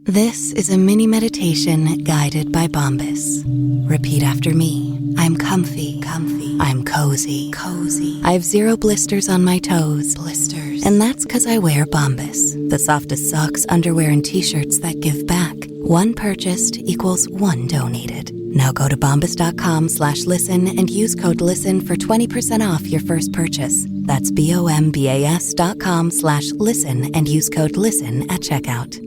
This is a mini meditation guided by Bombas. Repeat after me. I'm comfy. I'm cozy. I have 0 blisters on my toes. And that's because I wear Bombas, the softest socks, underwear, and t-shirts that give back. One purchased equals one donated. Now go to bombas.com/listen and use code LISTEN for 20% off your first purchase. That's bombas.com/listen and use code LISTEN at checkout.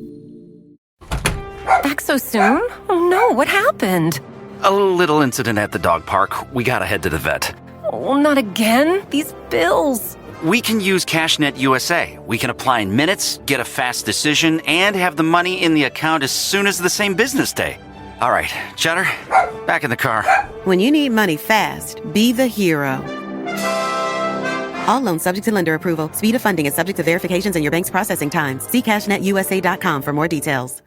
Back so soon? Oh no, what happened? A little incident at the dog park. We gotta head to the vet. Oh, not again? These bills. We can use CashNet USA. We can apply in minutes, get a fast decision, and have the money in the account as soon as the same business day. All right, Cheddar, back in the car. When you need money fast, be the hero. All loans subject to lender approval. Speed of funding is subject to verifications and your bank's processing times. See CashNetUSA.com for more details.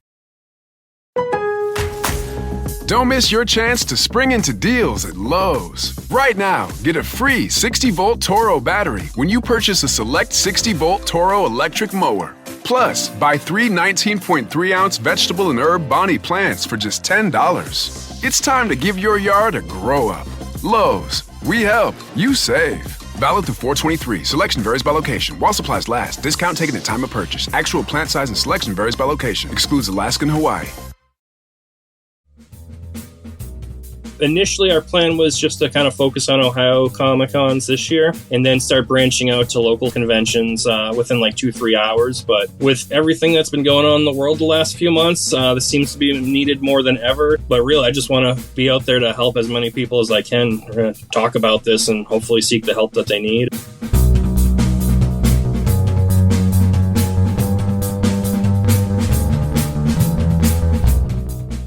Don't miss your chance to spring into deals at Lowe's. Right now, get a free 60-volt Toro battery when you purchase a select 60-volt Toro electric mower. Plus, buy 3 19.3-ounce vegetable and herb Bonnie plants for just $10. It's time to give your yard a grow-up. Lowe's. We help. You save. Valid through 4/23. Selection varies by location. While supplies last. Discount taken at time of purchase. Actual plant size and selection varies by location. Excludes Alaska and Hawaii. Initially, our plan was just to kind of focus on Ohio Comic-Cons this year and then start branching out to local conventions within like 2-3 hours. But with everything that's been going on in the world the last few months, this seems to be needed more than ever. But really, I just want to be out there to help as many people as I can talk about this and hopefully seek the help that they need.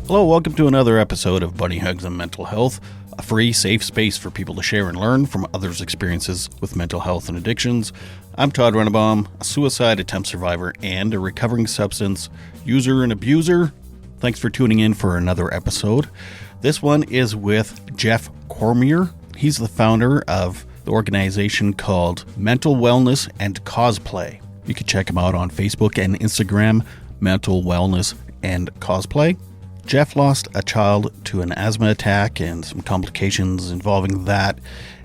Hello, welcome to another episode of Bunny Hugs and Mental Health, a free, safe space for people to share and learn from others' experiences with mental health and addictions. I'm Todd Rennebaum, a suicide attempt survivor and a recovering substance user and abuser. Thanks for tuning in for another episode. This one is with Jeff Cormier. He's the founder of the organization called Mental Wellness and Cosplay. You can check him out on Facebook and Instagram, Mental Wellness and Cosplay. Jeff lost a child to an asthma attack and some complications involving that.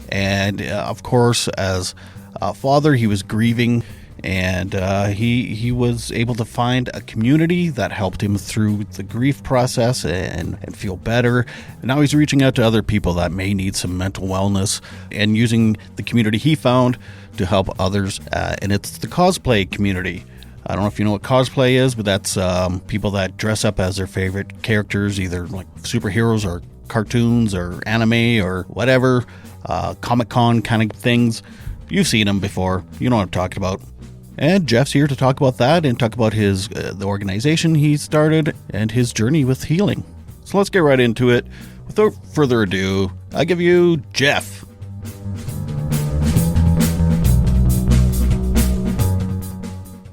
And of course, as a father, he was grieving, and he was able to find a community that helped him through the grief process and feel better. And now he's reaching out to other people that may need some mental wellness and using the community he found to help others. And it's the cosplay community. I don't know if you know what cosplay is, but that's people that dress up as their favorite characters, either like superheroes or cartoons or anime or whatever, Comic-Con kind of things. You've seen them before. You know what I'm talking about. And Jeff's here to talk about that and talk about his the organization he started and his journey with healing. So let's get right into it. Without further ado, I give you Jeff.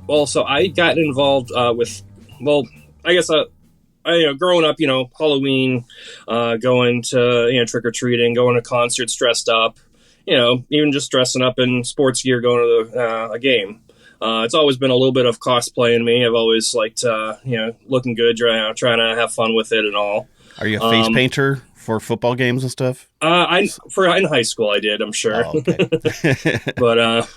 Well, so I got involved with, growing up, Halloween, going to, trick-or-treating, going to concerts dressed up, even just dressing up in sports gear, going to a game. It's always been a little bit of cosplay in me. I've always liked, looking good, trying to have fun with it and all. Are you a face painter for football games and stuff? In high school I did, I'm sure. Oh, okay. But,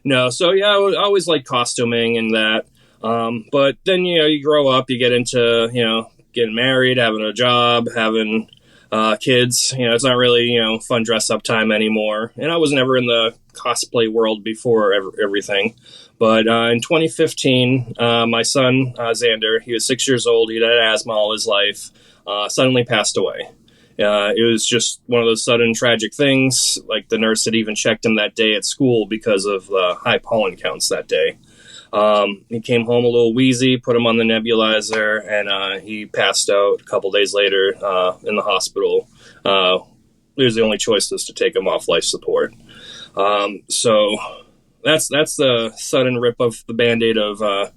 no, so yeah, I always liked costuming and that. But then, you grow up, you get into, getting married, having a job, having kids. It's not really, fun dress up time anymore. And I was never in the cosplay world before everything. But in 2015, my son, Xander, he was 6 years old. He'd had asthma all his life, suddenly passed away. It was just one of those sudden tragic things. Like the nurse had even checked him that day at school because of the high pollen counts that day. He came home a little wheezy, put him on the nebulizer, and he passed out a couple days later in the hospital. It was the only choice was to take him off life support. So that's the sudden rip of the Band-Aid of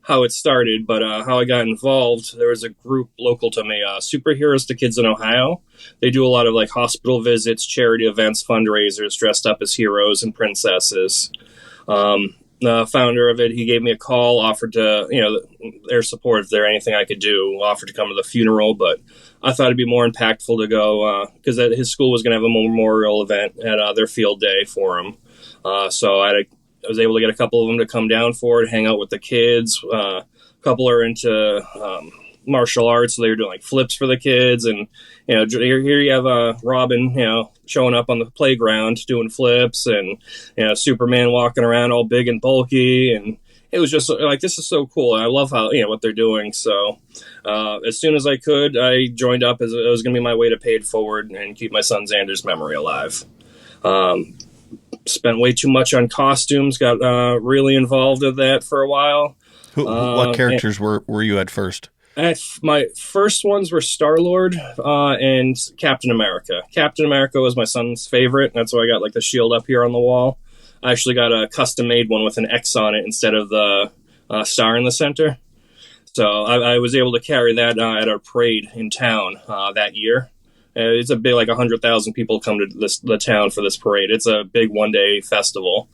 how it started, but how I got involved, there was a group local to me, Superheroes to Kids in Ohio. They do a lot of like hospital visits, charity events, fundraisers, dressed up as heroes and princesses. the founder of it, he gave me a call, offered to, their support if there anything I could do, offered to come to the funeral, but I thought it'd be more impactful to go because his school was going to have a memorial event at their field day for him. So I was able to get a couple of them to come down for it, hang out with the kids. A couple are into martial arts, so they were doing like flips for the kids. And, here you have Robin, showing up on the playground doing flips, and, Superman walking around all big and bulky. And it was just like, this is so cool. I love how, what they're doing. So as soon as I could, I joined up as it was going to be my way to pay it forward and keep my son Xander's memory alive. Spent way too much on costumes, got really involved with that for a while. What characters were you at first? My first ones were Star-Lord and Captain America. Captain America was my son's favorite. That's why I got like the shield up here on the wall. I actually got a custom-made one with an X on it instead of the star in the center. So I was able to carry that at a parade in town that year. It's a big, like 100,000 people come to the town for this parade. It's a big one-day festival.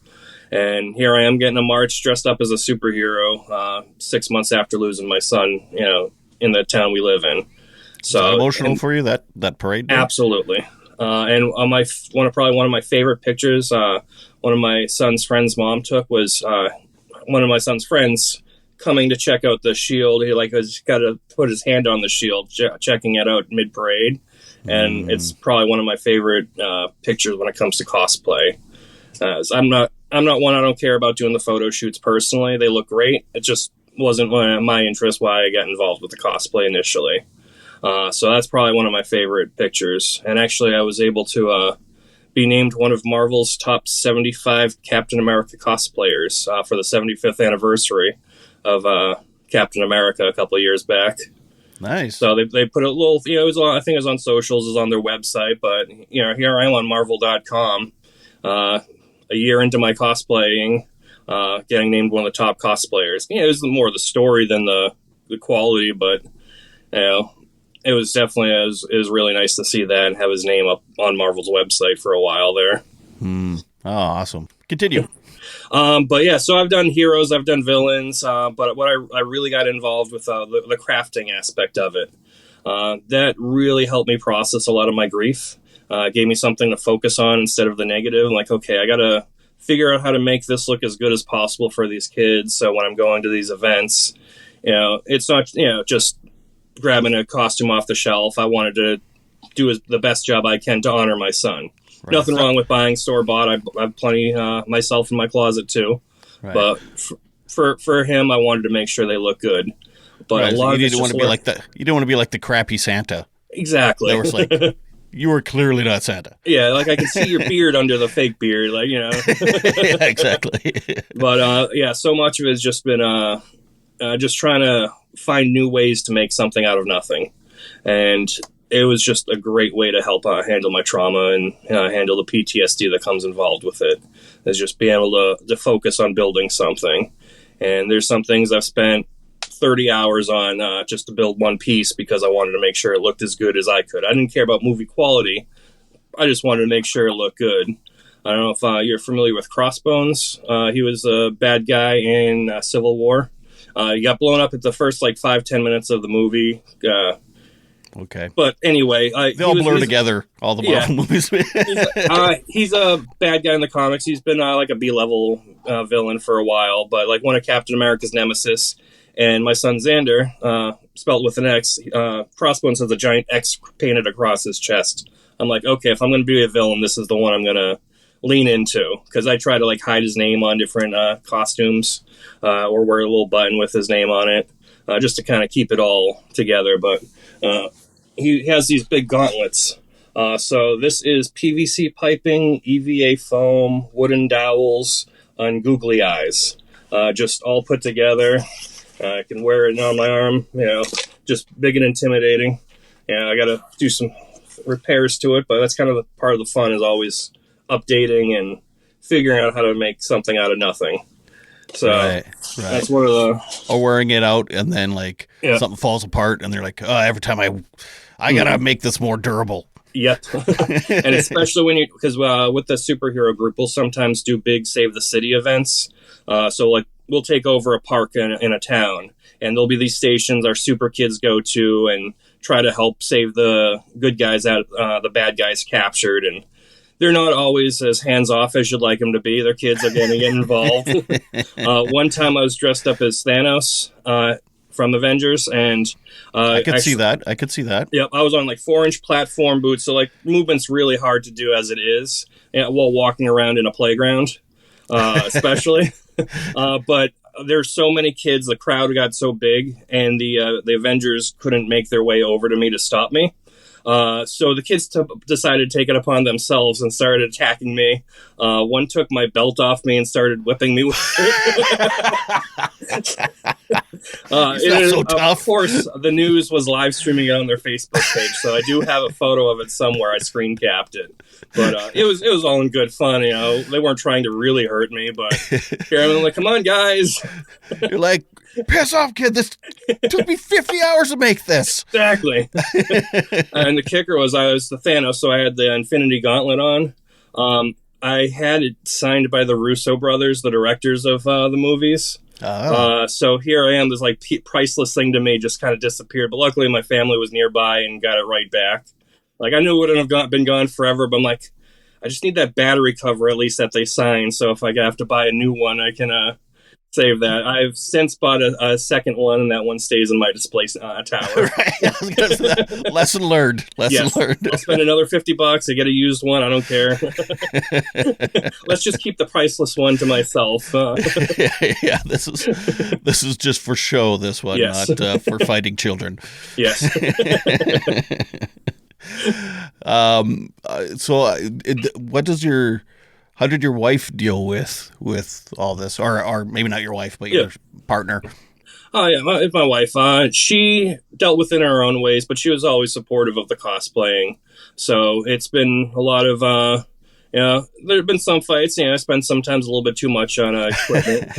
And here I am getting a march dressed up as a superhero 6 months after losing my son, in the town we live in. So is that emotional for you, that parade day? Absolutely. And on one of my favorite pictures, one of my son's friend's mom took was one of my son's friends coming to check out the shield. He has got to put his hand on the shield, checking it out mid-parade. And it's probably one of my favorite pictures when it comes to cosplay. I'm not one, I don't care about doing the photo shoots personally. They look great. It just wasn't my interest why I got involved with the cosplay initially. So that's probably one of my favorite pictures. And actually I was able to be named one of Marvel's top 75 Captain America cosplayers for the 75th anniversary of Captain America a couple of years back. Nice. So they put a little, it was on, I think it was on socials, it was on their website, but, here I am on Marvel.com, a year into my cosplaying, getting named one of the top cosplayers. It was more the story than the quality, but, it was definitely, it was really nice to see that and have his name up on Marvel's website for a while there. Oh, awesome. Continue. But yeah, so I've done heroes, I've done villains, but what I really got involved with the crafting aspect of it. That really helped me process a lot of my grief. Gave me something to focus on instead of the negative. I'm like, okay, I got to figure out how to make this look as good as possible for these kids. So when I'm going to these events, it's not, just grabbing a costume off the shelf. I wanted to do the best job I can to honor my son. Right. Nothing wrong with buying store-bought. I have plenty myself in my closet, too. Right. But for him, I wanted to make sure they look good. But right. a lot you of didn't want to be like you don't want to be like the crappy Santa. Exactly. That was like, you were clearly not Santa. Yeah, like I could see your beard under the fake beard, like, Yeah, exactly. But yeah, so much of it has just been just trying to find new ways to make something out of nothing. And it was just a great way to help handle my trauma and handle the PTSD that comes involved with it. Is just being able to focus on building something. And there's some things I've spent 30 hours on just to build one piece because I wanted to make sure it looked as good as I could. I didn't care about movie quality. I just wanted to make sure it looked good. I don't know if you're familiar with Crossbones. He was a bad guy in Civil War. He got blown up at the first 5-10 minutes of the movie. Okay. But anyway, they all blur together, all the Marvel movies. He's a bad guy in the comics. He's been like a B-level villain for a while, but like one of Captain America's nemesis. And my son Xander, spelled with an X, Crossbones has a giant X painted across his chest. I'm like, okay, if I'm going to be a villain, this is the one I'm going to lean into. Because I try to hide his name on different costumes or wear a little button with his name on it just to kind of keep it all together. But he has these big gauntlets. So this is PVC piping, EVA foam, wooden dowels, and googly eyes. Just all put together. I can wear it on my arm, just big and intimidating. I got to do some repairs to it, but that's kind of the part of the fun is always updating and figuring out how to make something out of nothing. So that's one of the... Or wearing it out and then something falls apart and they're like, oh, every time I got to make this more durable. Yep. And especially because with the superhero group, we'll sometimes do big Save the City events. So like we'll take over a park in a town, and there'll be these stations our super kids go to and try to help save the good guys out, the bad guys captured. And they're not always as hands-off as you'd like them to be. Their kids are getting involved. One time I was dressed up as Thanos from Avengers, and I could see that. Yep, I was on like 4-inch platform boots, so like movement's really hard to do as it is, while walking around in a playground, especially. But there's so many kids, the crowd got so big, and the Avengers couldn't make their way over to me to stop me. So the kids decided to take it upon themselves and started attacking me. One took my belt off me and started whipping me with it. So tough. Of course, the news was live streaming it on their Facebook page, so I do have a photo of it somewhere. I screen capped it. But it was all in good fun, you know. They weren't trying to really hurt me, but here I'm like, come on, guys. You're like, piss off, kid. This took me 50 hours to make this. Exactly. And the kicker was I was the Thanos, so I had the Infinity Gauntlet on. I had it signed by the Russo brothers, the directors of the movies. Oh. So here I am. This like priceless thing to me just kind of disappeared. But luckily my family was nearby and got it right back. Like I knew it wouldn't have been gone forever, but I'm like, I just need that battery cover at least that they signed. So if I have to buy a new one, I can save that. I've since bought a second one, and that one stays in my display tower. Right. Lesson learned. Lesson learned. I'll spend another $50. I get a used one. I don't care. Let's just keep the priceless one to myself. Yeah, this is just for show. This one, yes. Not for fighting children. Yes. How did your wife deal with all this, or maybe not your wife, but your partner? Oh yeah, my wife. She dealt with it in her own ways, but she was always supportive of the cosplaying. So it's been a lot of, there have been some fights. I spent sometimes a little bit too much on equipment.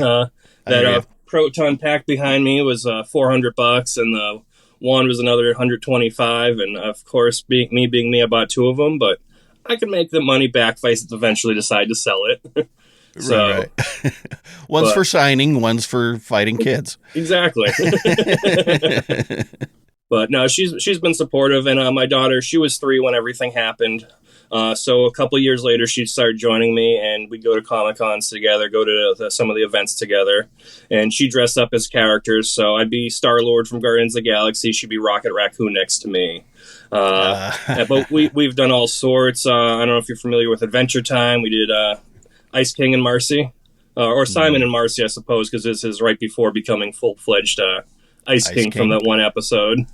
That proton pack behind me was $400, and the wand was another $125. And of course, being me, I bought 2 of them, but I can make the money back if I eventually decide to sell it. So, right. One's for signing, one's for fighting kids. Exactly. But no, she's been supportive, and my daughter, she was 3 when everything happened. So a couple of years later, she started joining me, and we'd go to Comic-Cons together, go to some of the events together, and she dressed up as characters. So I'd be Star-Lord from Guardians of the Galaxy. She'd be Rocket Raccoon next to me. But we've done all sorts. I don't know if you're familiar with Adventure Time. We did Ice King and Marcy, or Simon and Marcy, I suppose, because this is right before becoming full-fledged Ice King from that one episode.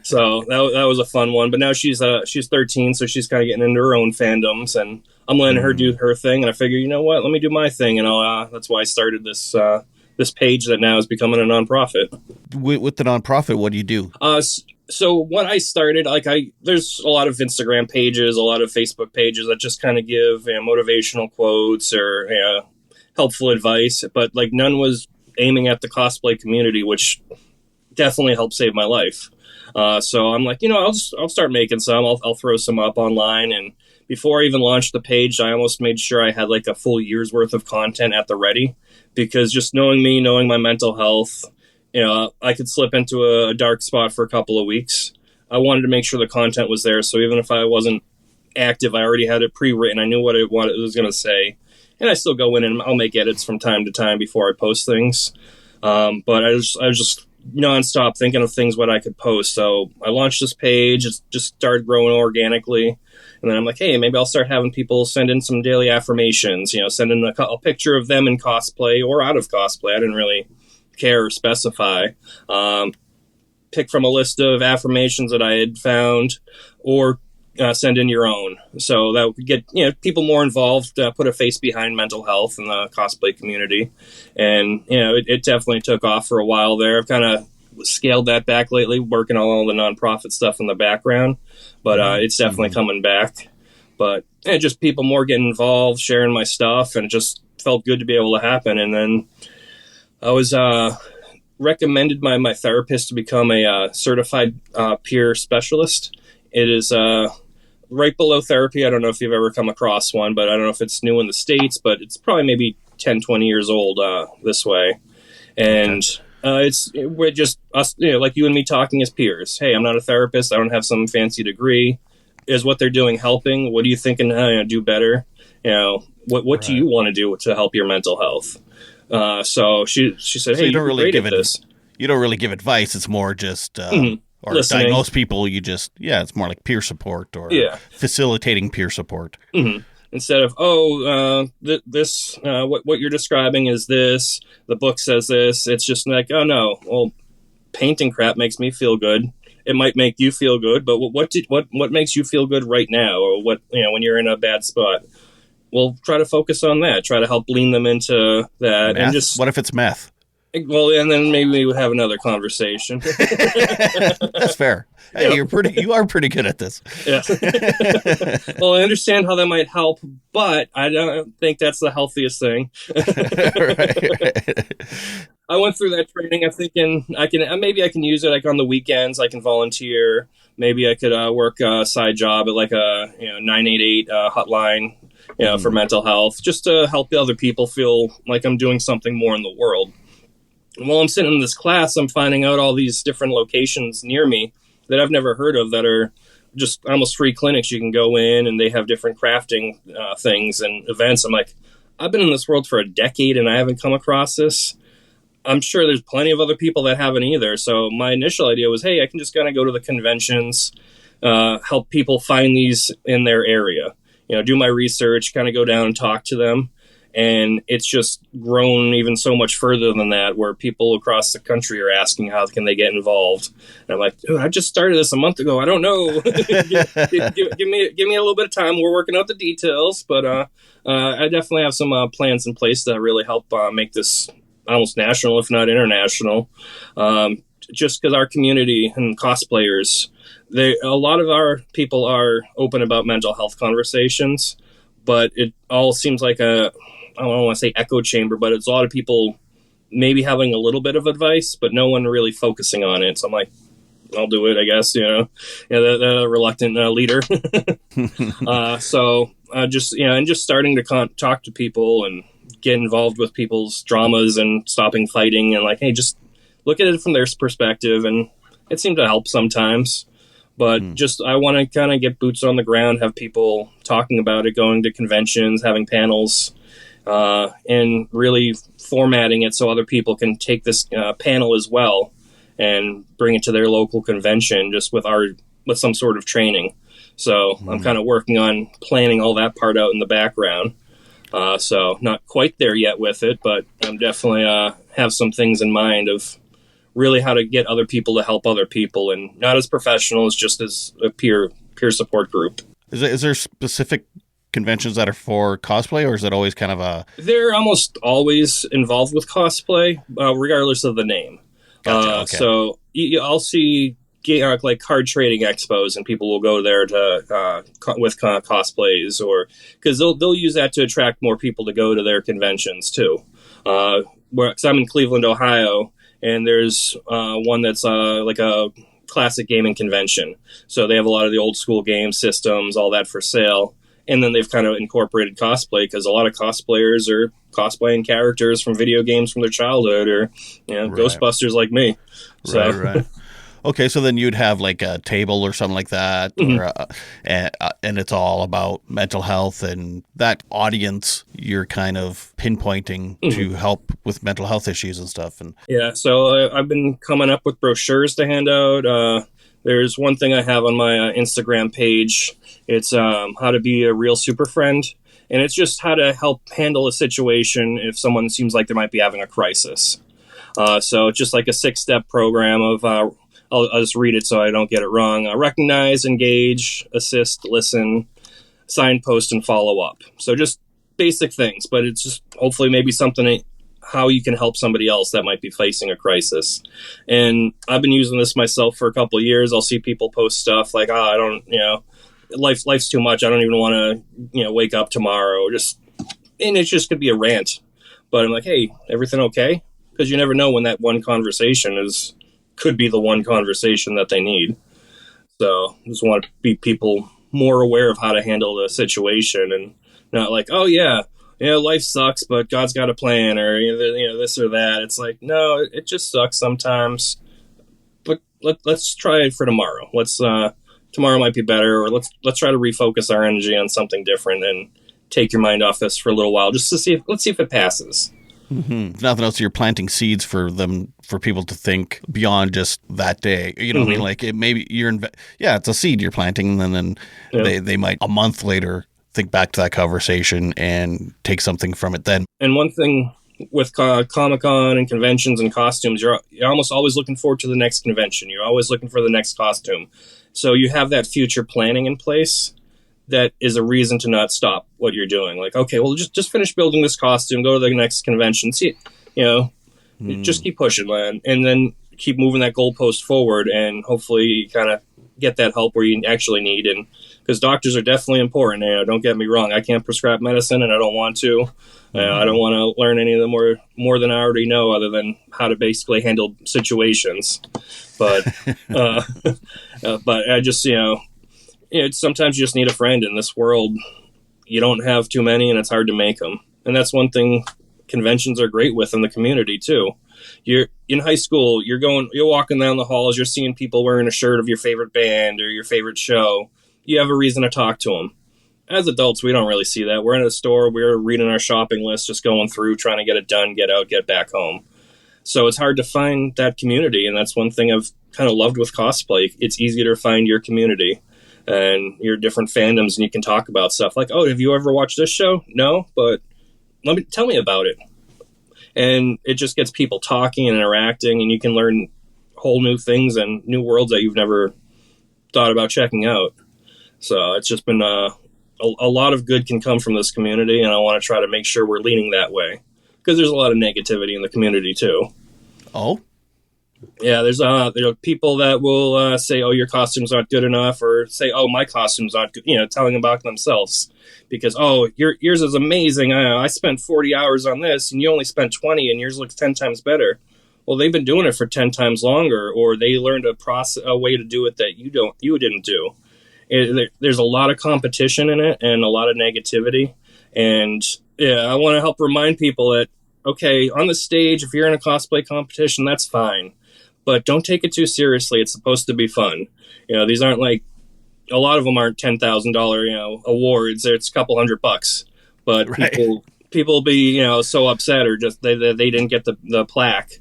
So that was a fun one. But now she's 13, so she's kind of getting into her own fandoms, and I'm letting her do her thing. And I figure, you know what? Let me do my thing, and that's why I started this page that now is becoming a nonprofit. With the nonprofit, what do you do? So what I started, there's a lot of Instagram pages, a lot of Facebook pages that just kind of give motivational quotes or helpful advice, but like none was aiming at the cosplay community, which definitely helped save my life. So I'm like, I'll start making some. I'll throw some up online. And before I even launched the page, I almost made sure I had like a full year's worth of content at the ready, because just knowing me, knowing my mental health, I could slip into a dark spot for a couple of weeks. I wanted to make sure the content was there. So even if I wasn't active, I already had it pre-written. I knew what it was going to say. And I still go in and I'll make edits from time to time before I post things. But I was just nonstop thinking of things what I could post. So I launched this page. It just started growing organically. And then I'm like, hey, maybe I'll start having people send in some daily affirmations, send in a picture of them in cosplay or out of cosplay. I didn't really care or specify. Pick from a list of affirmations that I had found, or send in your own. So that would get people more involved, put a face behind mental health in the cosplay community. And it definitely took off for a while there. I've kind of scaled that back lately, working on all the nonprofit stuff in the background, but it's definitely coming back. But just people more getting involved, sharing my stuff, and it just felt good to be able to happen. And then I was recommended by my therapist to become a certified peer specialist. It is right below therapy. I don't know if you've ever come across one, but I don't know if it's new in the States, but it's probably maybe 10, 20 years old this way. And we're just us, like you and me talking as peers. Hey, I'm not a therapist. I don't have some fancy degree. Is what they're doing helping? What are you thinking do better? What do you want to do to help your mental health? So she said, hey, you don't really give this. You don't really give advice. It's more just or Listening. diagnose people. You just it's more like peer support or facilitating peer support. Mm-hmm. Instead of this what you're describing is this. The book says this. It's just like, oh no, well, painting crap makes me feel good. It might make you feel good, but what makes you feel good right now, or what when you're in a bad spot? We'll try to focus on that. Try to help lean them into that. Meth? And just what if it's meth? Well, and then maybe we would have another conversation. That's fair. Hey, you are pretty good at this. Yeah. Well, I understand how that might help, but I don't think that's the healthiest thing. Right. I went through that training. I'm thinking I can use it like on the weekends. I can volunteer. Maybe I could work a side job at like a 988 hotline, for mental health, just to help other people feel like I'm doing something more in the world. And while I'm sitting in this class, I'm finding out all these different locations near me that I've never heard of that are just almost free clinics. You can go in and they have different crafting things and events. I'm like, I've been in this world for a decade and I haven't come across this. I'm sure there's plenty of other people that haven't either. So my initial idea was, hey, I can just kind of go to the conventions, help people find these in their area, do my research, kind of go down and talk to them. And it's just grown even so much further than that, where people across the country are asking how can they get involved. And I'm like, dude, I just started this a month ago. I don't know. give me a little bit of time. We're working out the details, but I definitely have some plans in place that really help make this almost national, if not international. Just because our community and cosplayers, a lot of our people are open about mental health conversations, but it all seems like I don't want to say echo chamber, but it's a lot of people maybe having a little bit of advice, but no one really focusing on it. So I'm like, I'll do it, I guess, the reluctant leader. So just starting to talk to people and get involved with people's dramas and stopping fighting and like, hey, just look at it from their perspective. And it seemed to help sometimes. But I want to kind of get boots on the ground, have people talking about it, going to conventions, having panels, and really formatting it so other people can take this panel as well and bring it to their local convention just with some sort of training. So I'm kind of working on planning all that part out in the background. So not quite there yet with it, but I'm definitely have some things in mind of really how to get other people to help other people, and not as professionals, just as a peer support group. Is there specific conventions that are for cosplay, or is it always kind of a... They're almost always involved with cosplay, regardless of the name. Gotcha, okay. So I'll see like card trading expos, and people will go there to with cosplays, or because they'll use that to attract more people to go to their conventions too. Because I'm in Cleveland, Ohio, and there's one that's like a classic gaming convention. So they have a lot of the old school game systems, all that for sale. And then they've kind of incorporated cosplay, because a lot of cosplayers are cosplaying characters from video games from their childhood, or Right. Ghostbusters like me. So. Right. Okay, so then you'd have like a table or something like that, or, and it's all about mental health, and that audience you're kind of pinpointing to help with mental health issues and stuff. And yeah, so I've been coming up with brochures to hand out. There's one thing I have on my Instagram page. It's how to be a real super friend. And it's just how to help handle a situation if someone seems like they might be having a crisis. So it's just like a 6-step program of, I'll just read it so I don't get it wrong. Recognize, engage, assist, listen, signpost, and follow up. So just basic things, but it's just hopefully maybe something how you can help somebody else that might be facing a crisis. And I've been using this myself for a couple of years. I'll see people post stuff like, I don't, life's too much. I don't even want to, wake up tomorrow. And it just could be a rant. But I'm like, hey, everything okay? Because you never know when that one conversation could be the one conversation that they need. So just want to be people more aware of how to handle the situation, and not like, oh yeah, life sucks, but God's got a plan, or this or that. It's like, no, it just sucks sometimes. But let's try it for tomorrow. Tomorrow might be better, or let's try to refocus our energy on something different and take your mind off this for a little while, just to let's see if it passes. Mm-hmm. If nothing else, you're planting seeds for people to think beyond just that day. You know what I mean? Like, it maybe it's a seed you're planting, and then they might a month later think back to that conversation and take something from it then. And one thing with Comic-Con and conventions and costumes, you're almost always looking forward to the next convention. You're always looking for the next costume. So you have that future planning in place. That is a reason to not stop what you're doing. Like, okay, well, just finish building this costume, go to the next convention, see, just keep pushing, man, and then keep moving that goalpost forward, and hopefully you kind of get that help where you actually need. And because doctors are definitely important, don't get me wrong, I can't prescribe medicine, and I don't want to. I don't want to learn any of the more than I already know, other than how to basically handle situations. But but I just sometimes you just need a friend in this world. You don't have too many, and it's hard to make them. And that's one thing conventions are great with in the community too. You're in high school, you're walking down the halls, you're seeing people wearing a shirt of your favorite band or your favorite show. You have a reason to talk to them. As adults, we don't really see that. We're in a store, we're reading our shopping list, just going through, trying to get it done, get out, get back home. So it's hard to find that community, and that's one thing I've kind of loved with cosplay. It's easier to find your community and your different fandoms, and you can talk about stuff like, oh, have you ever watched this show? No, but tell me about it. And it just gets people talking and interacting, and you can learn whole new things and new worlds that you've never thought about checking out. So it's just been a lot of good can come from this community, and I want to try to make sure we're leaning that way, because there's a lot of negativity in the community too. Oh? Yeah, there's people that will say, oh, your costume's not good enough, or say, oh, my costume's not good, telling about themselves. Because, oh, yours is amazing. I spent 40 hours on this, and you only spent 20, and yours looks 10 times better. Well, they've been doing it for 10 times longer, or they learned a way to do it that you didn't do. There's a lot of competition in it, and a lot of negativity. And, yeah, I want to help remind people that, okay, on the stage, if you're in a cosplay competition, that's fine. But don't take it too seriously. It's supposed to be fun. These aren't like, a lot of them aren't $10,000, awards. It's a couple $100. But right. people be, so upset, or just they didn't get the plaque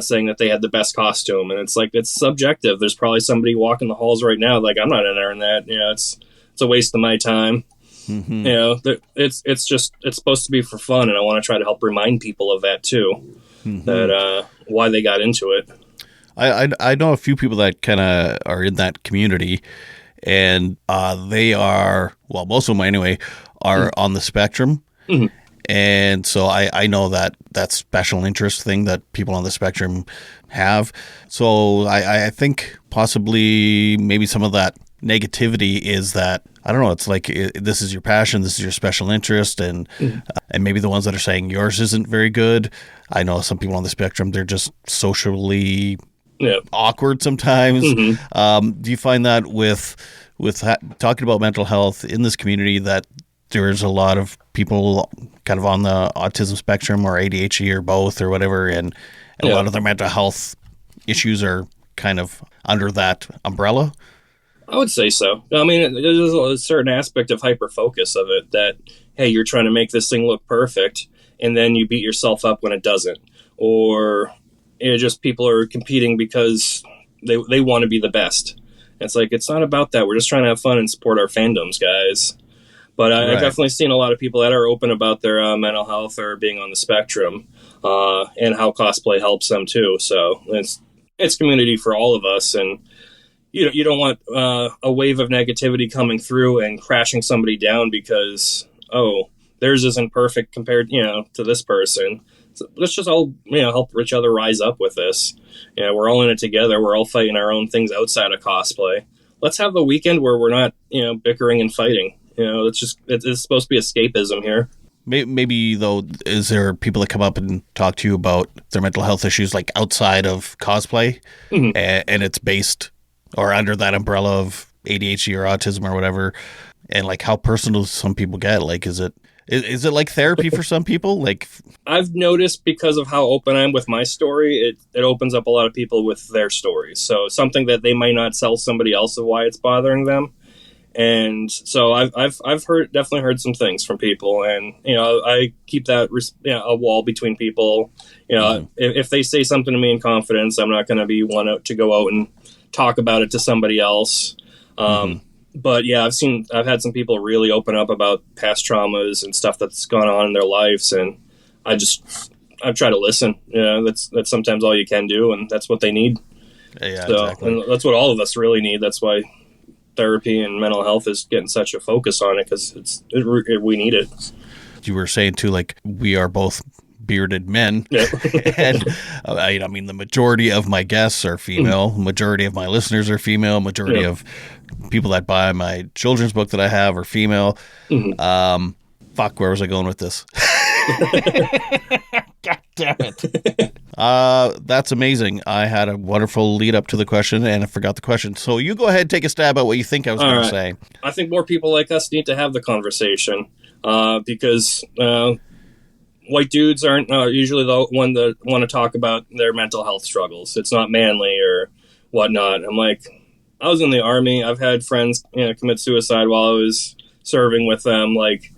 saying that they had the best costume. And it's like, it's subjective. There's probably somebody walking the halls right now like, I'm not entering that. It's a waste of my time. Mm-hmm. It's supposed to be for fun, and I want to try to help remind people of that too. Mm-hmm. That why they got into it. I know a few people that kind of are in that community, and they are, well, most of them anyway, are on the spectrum. Mm-hmm. And so I know that special interest thing that people on the spectrum have. So I think possibly maybe some of that negativity is that, I don't know, it's like this is your passion, this is your special interest, and maybe the ones that are saying yours isn't very good. I know some people on the spectrum, they're just socially awkward sometimes. Mm-hmm. Do you find that with talking about mental health in this community, that there's a lot of people kind of on the autism spectrum or ADHD or both or whatever, and a lot of their mental health issues are kind of under that umbrella? I would say so. I mean, there's a certain aspect of hyper-focus of it that, hey, you're trying to make this thing look perfect, and then you beat yourself up when it doesn't. Or just people are competing because they want to be the best. It's like, it's not about that. We're just trying to have fun and support our fandoms, guys. But I've definitely seen a lot of people that are open about their mental health or being on the spectrum, and how cosplay helps them too. So it's community for all of us, and you don't want a wave of negativity coming through and crashing somebody down because, oh, theirs isn't perfect compared, to this person. So let's just all, help each other rise up with this. We're all in it together. We're all fighting our own things outside of cosplay. Let's have a weekend where we're not, bickering and fighting. It's supposed to be escapism here. Maybe, though, is there people that come up and talk to you about their mental health issues, like outside of cosplay, mm-hmm. and it's based or under that umbrella of ADHD or autism or whatever, and like how personal some people get. Like, is it like therapy for some people? Like, I've noticed because of how open I am with my story, it opens up a lot of people with their stories. So something that they might not tell somebody else of why it's bothering them. And so I've definitely heard some things from people, and I keep that a wall between people. If they say something to me in confidence, I'm not going to be one to go out and talk about it to somebody else. But yeah, I've had some people really open up about past traumas and stuff that's gone on in their lives, and I try to listen. That's sometimes all you can do, and that's what they need. Yeah, so, exactly. And that's what all of us really need. That's why therapy and mental health is getting such a focus on it, because we need it. You were saying too, like, we are both bearded men. Yep. And I mean, the majority of my guests are female. Majority of my listeners are female. Majority of people that buy my children's book that I have are female. Fuck, where was I going with this? God damn it. That's amazing. I had a wonderful lead up to the question and I forgot the question. So you go ahead and take a stab at what you think I was going to say. I think more people like us need to have the conversation, because white dudes aren't usually the one that want to talk about their mental health struggles. It's not manly or whatnot. I'm like, I was in the Army. I've had friends commit suicide while I was serving with them. Like,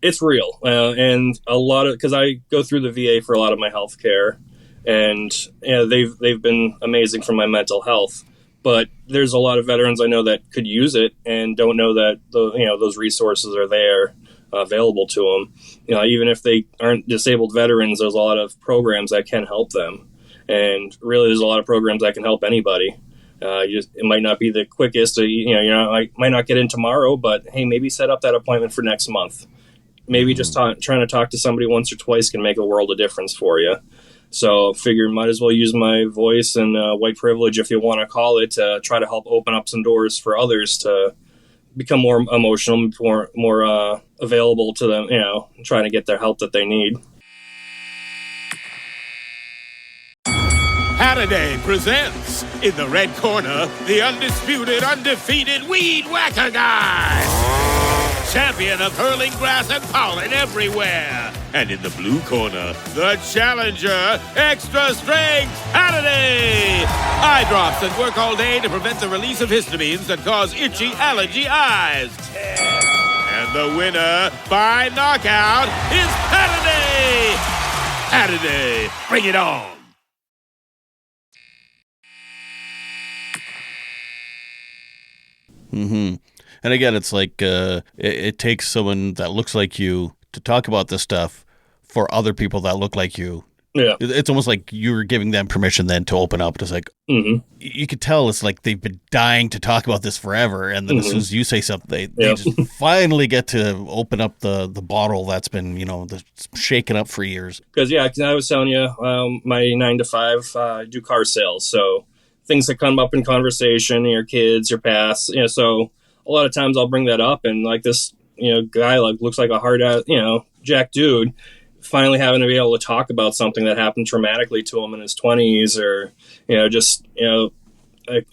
it's real. And a lot of, because I go through the VA for a lot of my health care, and they've been amazing for my mental health. But there's a lot of veterans I know that could use it and don't know that those resources are there, available to them. Even if they aren't disabled veterans, there's a lot of programs that can help them. And really, there's a lot of programs that can help anybody. It might not be the quickest. Might not get in tomorrow, but hey, maybe set up that appointment for next month. Maybe just trying to talk to somebody once or twice can make a world of difference for you. So figure might as well use my voice and white privilege, if you want to call it, to try to help open up some doors for others to become more emotional, more available to them, trying to get their help that they need. Halliday presents, in the red corner, the undisputed, undefeated Weed Whacker Guy. Champion of hurling grass and pollen everywhere. And in the blue corner, the challenger, extra strength Halliday. Eye drops that work all day to prevent the release of histamines that cause itchy allergy eyes. And the winner by knockout is Halliday. Halliday, bring it on. And again, it's like it takes someone that looks like you to talk about this stuff for other people that look like you. Yeah. It's almost like you're giving them permission then to open up. It's like, you could tell it's like they've been dying to talk about this forever. And then as soon as you say something, they just finally get to open up the bottle that's been, shaken up for years. Because I was telling you, my 9 to 5, I do car sales. So things that come up in conversation, your kids, your past, so a lot of times I'll bring that up, and like this, guy looks like a hard ass, jack dude, finally having to be able to talk about something that happened traumatically to him in his 20s, or,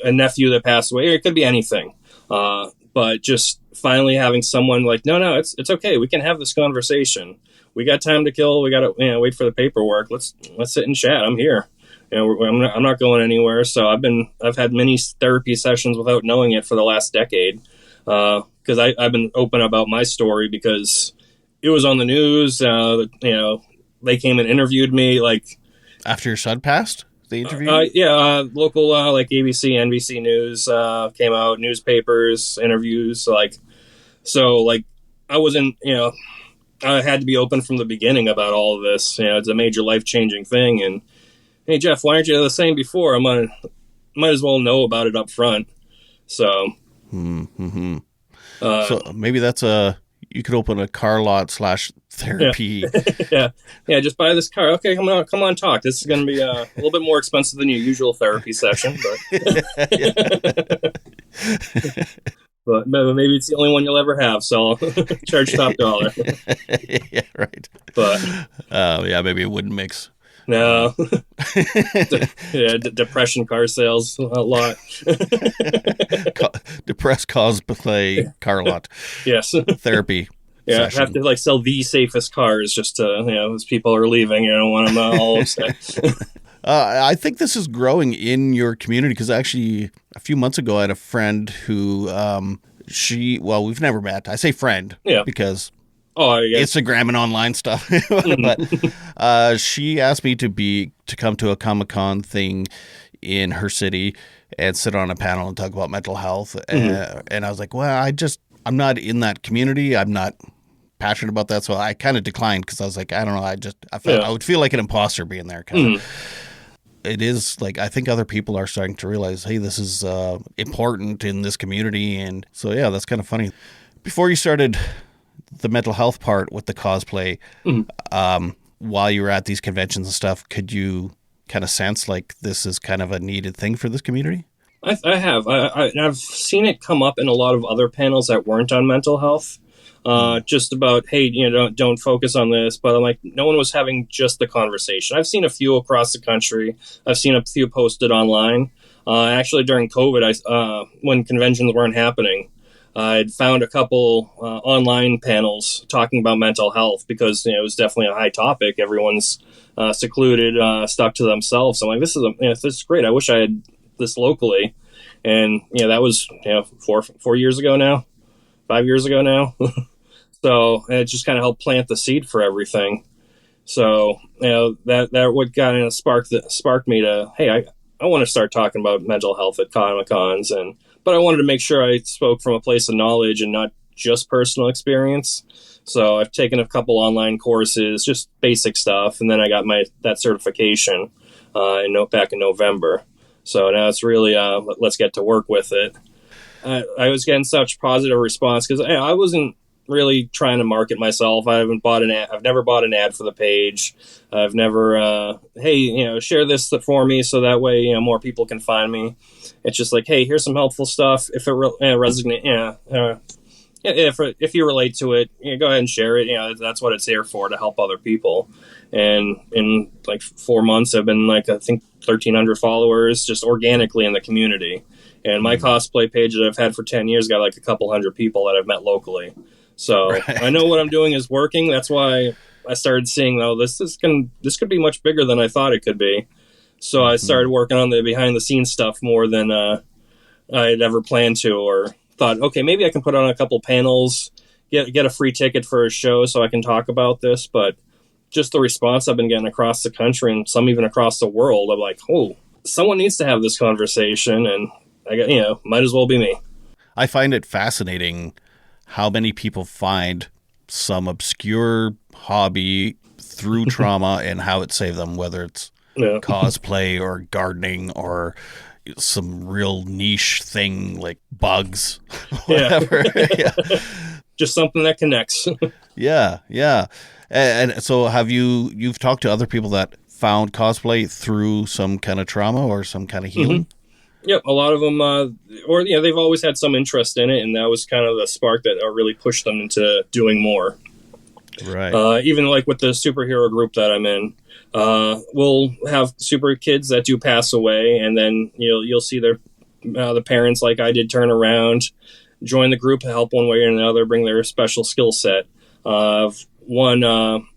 a nephew that passed away, or it could be anything. But just finally having someone like, no, it's okay. We can have this conversation. We got time to kill. We got to, wait for the paperwork. Let's sit and chat. I'm here. I'm not going anywhere. So I've had many therapy sessions without knowing it for the last decade. Because I've been open about my story because it was on the news. They came and interviewed me. Like, after your son passed, they interviewed local like ABC, NBC News came out, newspapers, interviews. So I wasn't, I had to be open from the beginning about all of this. It's a major life-changing thing. And hey, Jeff, why aren't you the same before? Might as well know about it up front. So. So maybe that's you could open a car lot /therapy. Yeah. Just buy this car. Okay, come on, talk. This is going to be a little bit more expensive than your usual therapy session, but maybe it's the only one you'll ever have. So I'll charge top dollar. Yeah, right. But maybe it wouldn't mix. No. Depression car sales a lot. Depressed cosplay car lot. Yes. Therapy. Yeah, session. I have to like sell the safest cars just to, as people are leaving, I don't want them all upset. I think this is growing in your community because actually a few months ago I had a friend who we've never met. I say friend because Instagram and online stuff. But she asked me to come to a Comic-Con thing in her city and sit on a panel and talk about mental health. And I was like, well, I'm not in that community. I'm not passionate about that. So I kind of declined because I was like, I don't know. I would feel like an imposter being there. Kind of. It is like, I think other people are starting to realize, hey, this is important in this community. And so, yeah, that's kind of funny. Before you started the mental health part with the cosplay, while you were at these conventions and stuff, could you kind of sense like this is kind of a needed thing for this community? I have. I've seen it come up in a lot of other panels that weren't on mental health. Just about, hey, don't focus on this. But I'm like, no one was having just the conversation. I've seen a few across the country. I've seen a few posted online. Actually, during COVID, when conventions weren't happening, I'd found a couple online panels talking about mental health because it was definitely a high topic. Everyone's secluded, stuck to themselves. I'm like, this is great. I wish I had this locally. And that was 4 years ago now, 5 years ago now. So it just kind of helped plant the seed for everything. So that what kind of sparked me to, hey, I want to start talking about mental health at Comic-Cons, but I wanted to make sure I spoke from a place of knowledge and not just personal experience. So I've taken a couple online courses, just basic stuff, and then I got that certification back in November. So now it's really let's get to work with it. I was getting such positive response because I wasn't really trying to market myself. I've never bought an ad for the page. I've never, share this for me so that way more people can find me. It's just like, hey, here's some helpful stuff. If it resonates, if you relate to it, go ahead and share it. That's what it's here for, to help other people. And in like 4 months, I've been I think 1,300 followers just organically in the community. And my cosplay page that I've had for 10 years got like a couple hundred people that I've met locally. So right. I know what I'm doing is working. That's why I started seeing, this could be much bigger than I thought it could be. So I started working on the behind the scenes stuff more than I had ever planned to, or thought, okay, maybe I can put on a couple panels, get a free ticket for a show so I can talk about this. But just the response I've been getting across the country and some even across the world, I'm like, oh, someone needs to have this conversation, and I got, might as well be me. I find it fascinating how many people find some obscure hobby through trauma and how it saved them, whether it's cosplay or gardening or some real niche thing like bugs, whatever. Yeah. Just something that connects. Yeah. And so you've talked to other people that found cosplay through some kind of trauma or some kind of healing? Mm-hmm. Yep, a lot of them, they've always had some interest in it, and that was kind of the spark that really pushed them into doing more. Right. Even like with the superhero group that I'm in, we'll have super kids that do pass away, and then you'll see the parents, like I did, turn around, join the group, help one way or another, bring their special skill set. One,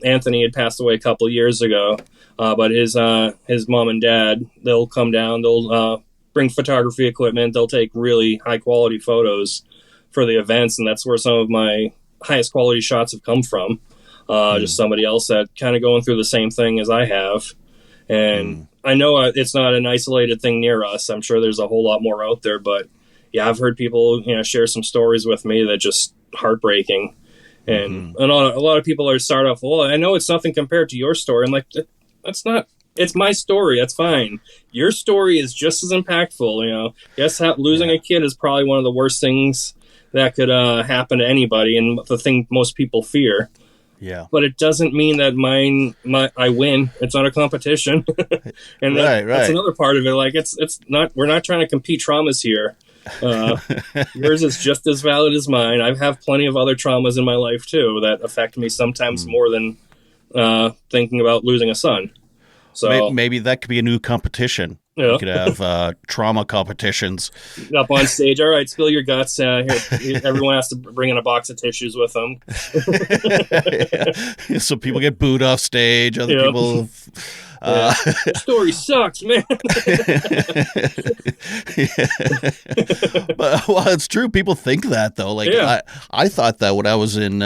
Anthony had passed away a couple years ago, but his mom and dad, they'll come down, they'll bring photography equipment. They'll take really high quality photos for the events. And that's where some of my highest quality shots have come from. Just somebody else that kind of going through the same thing as I have. And I know it's not an isolated thing near us. I'm sure there's a whole lot more out there, but yeah, I've heard people, share some stories with me that just heartbreaking. And a lot of people start off, well, I know it's nothing compared to your story. I'm like, that's not, it's my story. That's fine. Your story is just as impactful. Yes, losing a kid is probably one of the worst things that could happen to anybody, and the thing most people fear. Yeah. But it doesn't mean that I win. It's not a competition. And that's another part of it. Like it's not. We're not trying to compete traumas here. Yours is just as valid as mine. I have plenty of other traumas in my life too that affect me sometimes more than thinking about losing a son. So maybe that could be a new competition. Yeah. You could have trauma competitions. Up on stage, all right, spill your guts. Here, everyone has to bring in a box of tissues with them. Yeah. So people get booed off stage. Other Yep. people. The story sucks, man. But, well, it's true. People think that though. Like I thought that when I was in.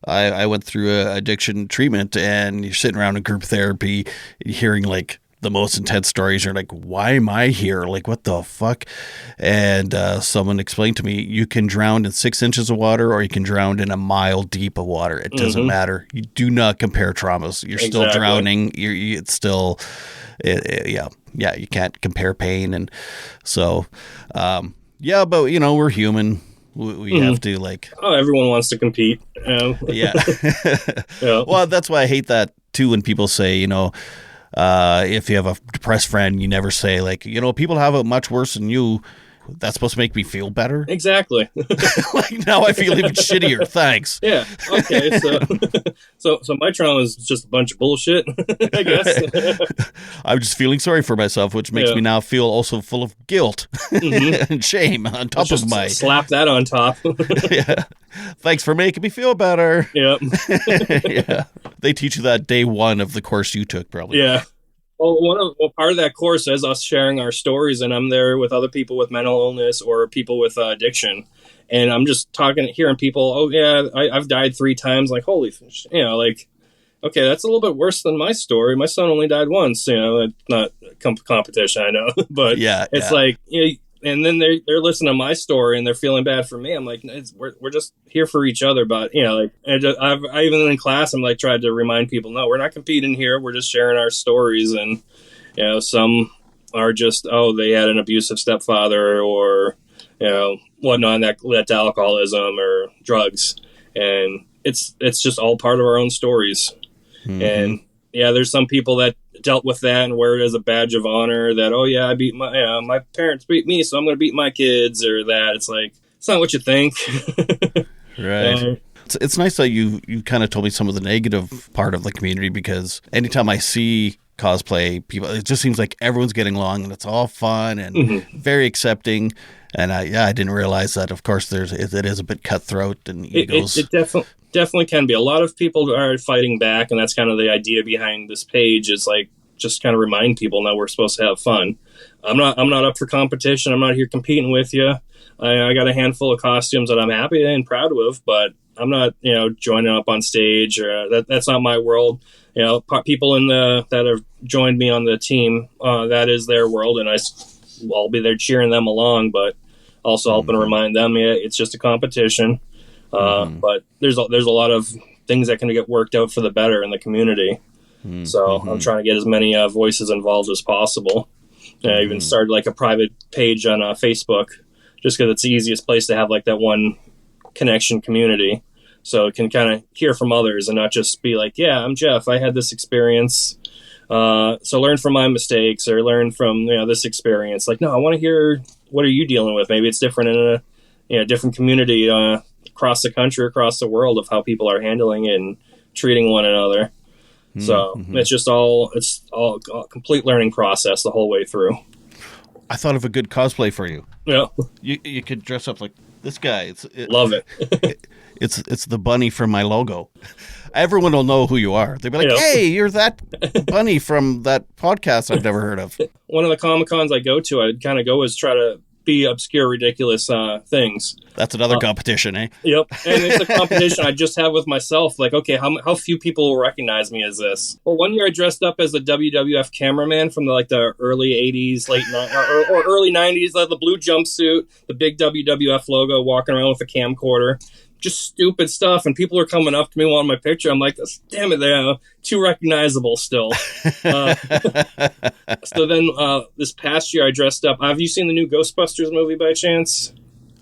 I went through addiction treatment, and you're sitting around in group therapy, hearing like the most intense stories. You're like, why am I here? Like, what the fuck? And someone explained to me, you can drown in 6 inches of water, or you can drown in a mile deep of water. It doesn't matter. You do not compare traumas. You're still drowning. It's still, yeah, you can't compare pain. And so, but we're human. We have to like. Oh, everyone wants to compete. Yeah. Well, that's why I hate that too. When people say, if you have a depressed friend, you never say like, people have it much worse than you. That's supposed to make me feel better. Exactly. Like now I feel even shittier. Thanks. Yeah. Okay. So my trauma is just a bunch of bullshit, I guess. I'm just feeling sorry for myself, which makes me now feel also full of guilt and shame on top of my. Slap that on top. Yeah. Thanks for making me feel better. Yep. Yeah. They teach you that day one of the course you took, probably. Yeah. Well, part of that course is us sharing our stories, and I'm there with other people with mental illness or people with addiction, and I'm just hearing people, oh yeah, I've died 3 times, like holy, like, okay, that's a little bit worse than my story. My son only died once, not competition, I know, but it's like, and then they're listening to my story and they're feeling bad for me. I'm like, we're just here for each other. But I even in class, I'm like, tried to remind people, no, we're not competing here. We're just sharing our stories. And some are just, they had an abusive stepfather, or whatnot, that led to alcoholism or drugs, and it's just all part of our own stories. Mm-hmm. And there's some people that dealt with that and wear it as a badge of honor that, I beat my parents beat me, so I'm going to beat my kids, or that. It's like, it's not what you think. Right. It's nice that you kind of told me some of the negative part of the community, because anytime I see cosplay people, it just seems like everyone's getting along and it's all fun and very accepting. And I didn't realize that, of course, it is a bit cutthroat and egos. It definitely can be. A lot of people are fighting back, and that's kind of the idea behind this page, is like just kind of remind people now we're supposed to have fun. I'm not up for competition. I'm not here competing with you. I got a handful of costumes that I'm happy and proud of, but I'm not joining up on stage, or that's not my world. People that have joined me on the team, that is their world, and I'll be there cheering them along, but also helping remind them, it's just a competition. But there's a lot of things that can get worked out for the better in the community. So I'm trying to get as many voices involved as possible. I even started like a private page on Facebook, just because it's the easiest place to have like that one connection community. So it can kind of hear from others and not just be like, yeah, I'm Jeff, I had this experience. So learn from my mistakes, or learn from this experience. Like, no, I want to hear, what are you dealing with? Maybe it's different in a different community across the country, across the world, of how people are handling it and treating one another. So it's all a complete learning process the whole way through. I thought of a good cosplay for you. Yeah, you could dress up like this guy. Love it. It's the bunny from my logo. Everyone will know who you are. They'll be like, hey, you're that bunny from that podcast I've never heard of. One of the Comic-Cons I go to, I'd kind of go is try to be obscure, ridiculous things. That's another competition, eh? Yep. And it's a competition I just have with myself. Like, okay, how few people will recognize me as this? Well, one year I dressed up as a WWF cameraman from the early 80s, or early 90s, the blue jumpsuit, the big WWF logo, walking around with a camcorder. Just stupid stuff, and people are coming up to me wanting my picture. I'm like, damn it, they're too recognizable still. So then this past year I dressed up. Have you seen the new Ghostbusters movie by chance?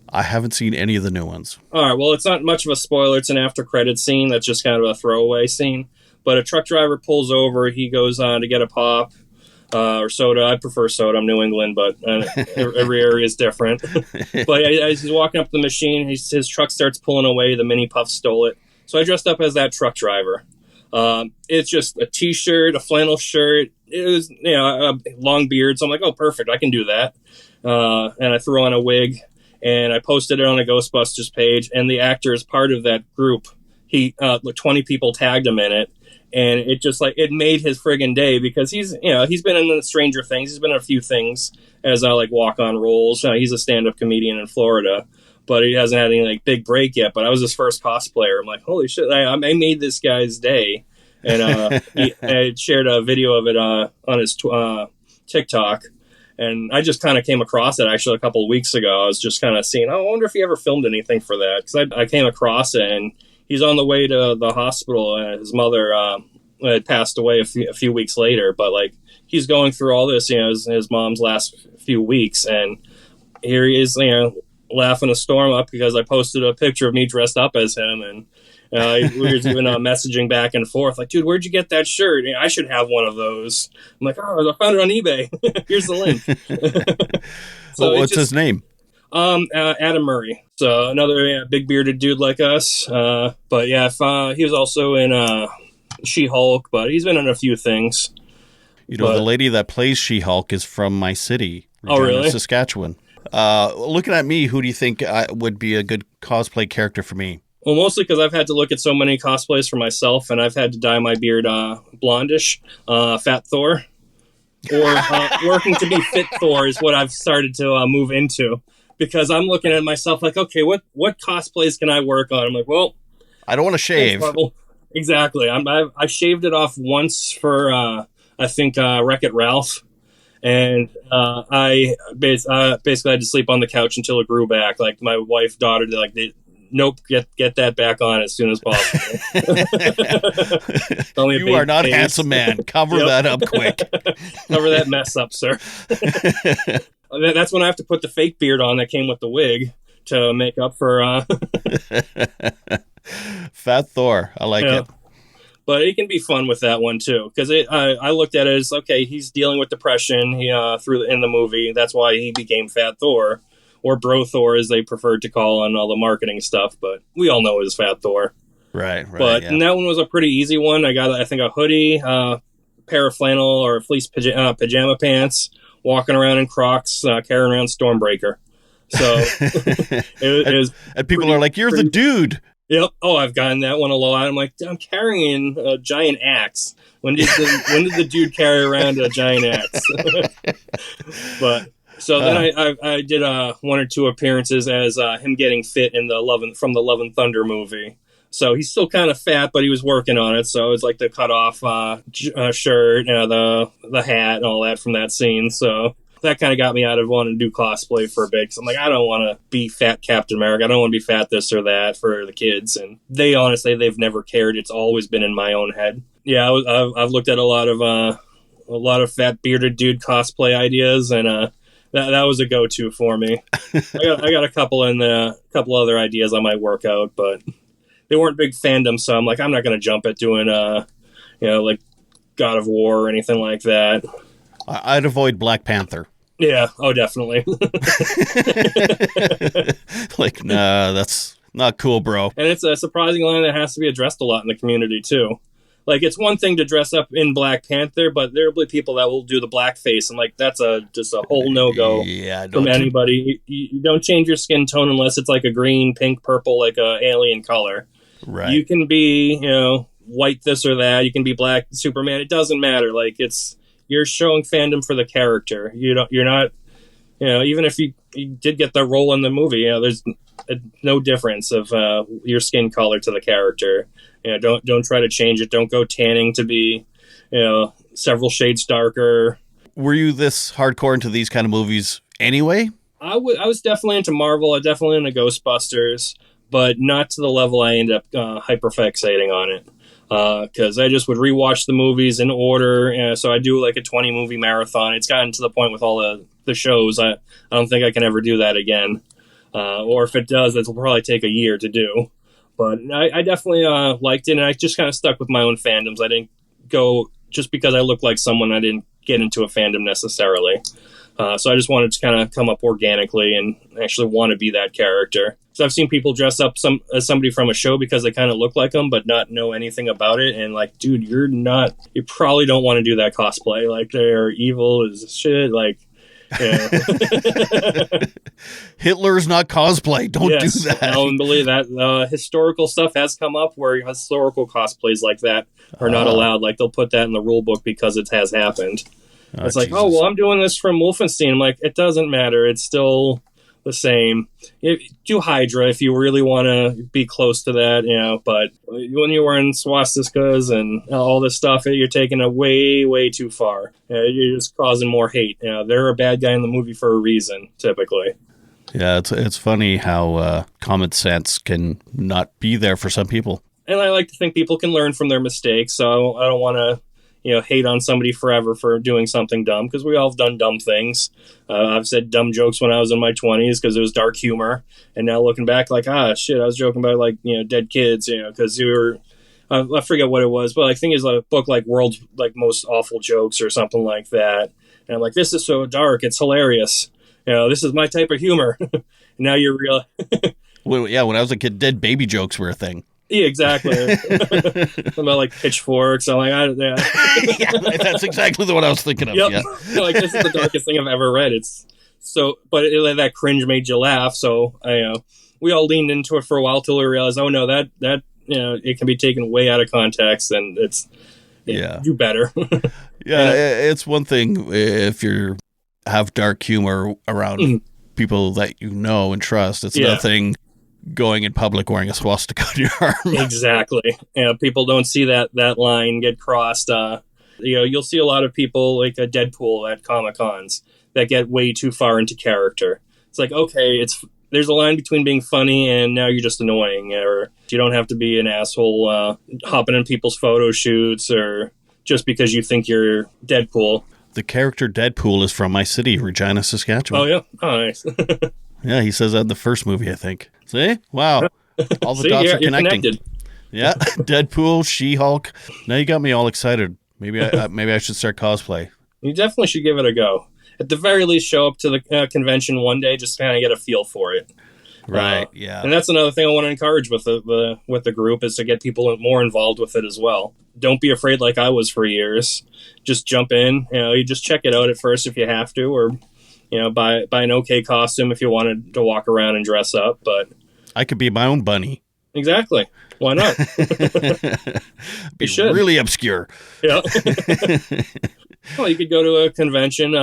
I haven't seen any of the new ones. All right, well, it's not much of a spoiler. It's an after-credit scene that's just kind of a throwaway scene. But a truck driver pulls over. He goes on to get a pop or soda. I prefer soda. I'm New England, but every area is different. But as he's walking up to the machine, his truck starts pulling away. The mini puff stole it. So I dressed up as that truck driver. It's just a t-shirt, a flannel shirt. It was, a long beard. So I'm like, oh, perfect. I can do that. And I threw on a wig and I posted it on a Ghostbusters page. And the actor is part of that group. 20 people tagged him in it. And it just it made his friggin' day because he's been in the Stranger Things. He's been in a few things as walk-on roles. He's a stand-up comedian in Florida, but he hasn't had any big break yet. But I was his first cosplayer. I'm like, holy shit! I made this guy's day, and I shared a video of it on his TikTok, and I just kind of came across it actually a couple of weeks ago. I was just kind of seeing. I wonder if he ever filmed anything for that because I came across it and. He's on the way to the hospital, and his mother had passed away a few weeks later. But he's going through all this, his mom's last few weeks, and here he is, laughing a storm up because I posted a picture of me dressed up as him, and we were even messaging back and forth, dude, where'd you get that shirt? I should have one of those. I'm like, oh, I found it on eBay. Here's the link. So what's his name? Adam Murray. So another big bearded dude like us. But yeah, he was also in She-Hulk, but he's been in a few things. The lady that plays She-Hulk is from my city, Regina, really? Saskatchewan. Looking at me, who do you think would be a good cosplay character for me? Well, mostly because I've had to look at so many cosplays for myself, and I've had to dye my beard blondish, Fat Thor. Or working to be Fit Thor is what I've started to move into. Because I'm looking at myself okay, what cosplays can I work on? I'm like, well, I don't want to shave. Exactly. I shaved it off once for I think Wreck-It Ralph, and I basically had to sleep on the couch until it grew back. My wife, daughter, nope, get that back on as soon as possible. You are not handsome man. Cover that up quick. Cover that mess up, sir. That's when I have to put the fake beard on that came with the wig to make up for... Fat Thor. I like it. But it can be fun with that one, too. Because I looked at it as, okay, he's dealing with depression in the movie. That's why he became Fat Thor. Or Bro Thor, as they preferred to call on all the marketing stuff. But we all know it as Fat Thor. Right. But and that one was a pretty easy one. I got, I think, a hoodie, pair of flannel or fleece pajama pants, walking around in Crocs, carrying around Stormbreaker. So it was. And people are like, "You're the dude." Yep. Oh, I've gotten that one a lot. I'm like, I'm carrying a giant axe. When did the dude carry around a giant axe? But so then I did one or two appearances as him getting fit in the Love and Thunder movie. So he's still kind of fat, but he was working on it. So it's the cut off shirt, the hat, and all that from that scene. So that kind of got me out of wanting to do cosplay for a bit. Because I'm like, I don't want to be fat Captain America. I don't want to be fat this or that for the kids. And they honestly, they've never cared. It's always been in my own head. Yeah, I've looked at a lot of fat bearded dude cosplay ideas, and that was a go-to for me. I got a couple other ideas I might work out, but they weren't big fandom. So I'm like, I'm not going to jump at doing God of War or anything like that. I'd avoid Black Panther. Yeah. Oh, definitely. Nah, that's not cool, bro. And it's a surprising line that has to be addressed a lot in the community, too. It's one thing to dress up in Black Panther, but there will be people that will do the blackface, and that's just a whole no-go from anybody. You don't change your skin tone unless it's a green, pink, purple, a alien color. Right. You can be, white this or that. You can be black Superman. It doesn't matter. You're showing fandom for the character. You're not, even if you did get the role in the movie, there's no difference of your skin color to the character. Don't try to change it. Don't go tanning to be, several shades darker. Were you this hardcore into these kind of movies anyway? I was definitely into Marvel. I definitely into Ghostbusters, but not to the level I ended up hyperfixating on it. Because I just would rewatch the movies in order. So I do a 20 movie marathon. It's gotten to the point with all the shows. I don't think I can ever do that again. Or if it does, it'll probably take a year to do. But I definitely liked it, and I just kind of stuck with my own fandoms. I didn't go just because I look like someone. I didn't get into a fandom necessarily. So I just wanted to kind of come up organically and actually want to be that character. So I've seen people dress up as somebody from a show because they kind of look like them, but not know anything about it. And like, dude, you probably don't want to do that cosplay. Like, they're evil as shit. Like, yeah. Hitler's not cosplay. Don't do that. I don't believe that. Historical stuff has come up where historical cosplays like that are not allowed. Like, they'll put that in the rule book because it has happened. It's like, Jesus. I'm doing this from Wolfenstein. I'm like, it doesn't matter. It's still the same. Do Hydra if you really want to be close to that, but when you're wearing swastikas and all this stuff, you're taking it way, way too far. You're just causing more hate. They're a bad guy in the movie for a reason, typically. Yeah, it's funny how common sense can not be there for some people. And I like to think people can learn from their mistakes, so I don't want to hate on somebody forever for doing something dumb, because we all have done dumb things. I've said dumb jokes when I was in my 20s because it was dark humor. And now looking back, like, shit, I was joking about, like, dead kids, because you were, I forget what it was, but I think it's like a book like World's like Most Awful Jokes or something like that. And I'm like, this is so dark, it's hilarious. This is my type of humor. Now you're real. Well, yeah, when I was a kid, dead baby jokes were a thing. Yeah, exactly. About like pitchforks. I'm like, yeah, that's exactly the one I was thinking of. Yep. Yeah. Like, this is the darkest thing I've ever read. It's so, but that cringe made you laugh. So we all leaned into it for a while till we realized, oh no, that it can be taken way out of context, and it's do better. Yeah, it's one thing if you have dark humor around people that you know and trust. It's another thing going in public wearing a swastika on your arm. Exactly. People don't see that line get crossed. You'll see a lot of people like a Deadpool at Comic-Cons that get way too far into character. It's like, okay, there's a line between being funny and now you're just annoying, or you don't have to be an asshole hopping in people's photo shoots or just because you think you're Deadpool. The character Deadpool is from my city, Regina, Saskatchewan. Oh, yeah? Oh, nice. Yeah, he says that in the first movie, I think. See? Wow. All the dots are connecting. Yeah, Deadpool, She-Hulk. Now you got me all excited. Maybe I should start cosplay. You definitely should give it a go. At the very least, show up to the convention one day, just kind of get a feel for it. Right, yeah. And that's another thing I want to encourage with the group, is to get people more involved with it as well. Don't be afraid like I was for years. Just jump in. You just check it out at first if you have to, or buy an okay costume if you wanted to walk around and dress up. But I could be my own bunny. Exactly. Why not? You should. Really obscure. Yeah. Well, you could go to a convention,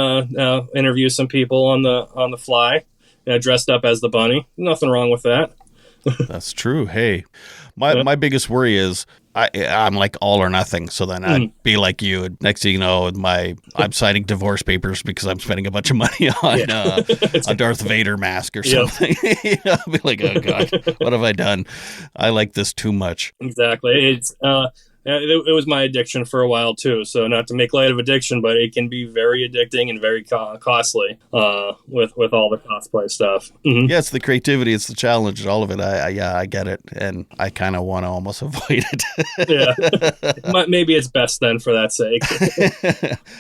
interview some people on the fly, dressed up as the bunny. Nothing wrong with that. That's true. Hey, my biggest worry is I'm like all or nothing. So then I'd be like you. And next thing you know, I'm signing divorce papers because I'm spending a bunch of money on a Darth Vader mask or something. I'll be like, oh God, what have I done? I like this too much. Exactly. It was my addiction for a while too. So not to make light of addiction, but it can be very addicting and very costly with all the cosplay stuff. Mm-hmm. Yeah, it's the creativity, it's the challenge, all of it. I get it, and I kind of want to almost avoid it. Yeah, maybe it's best then for that sake.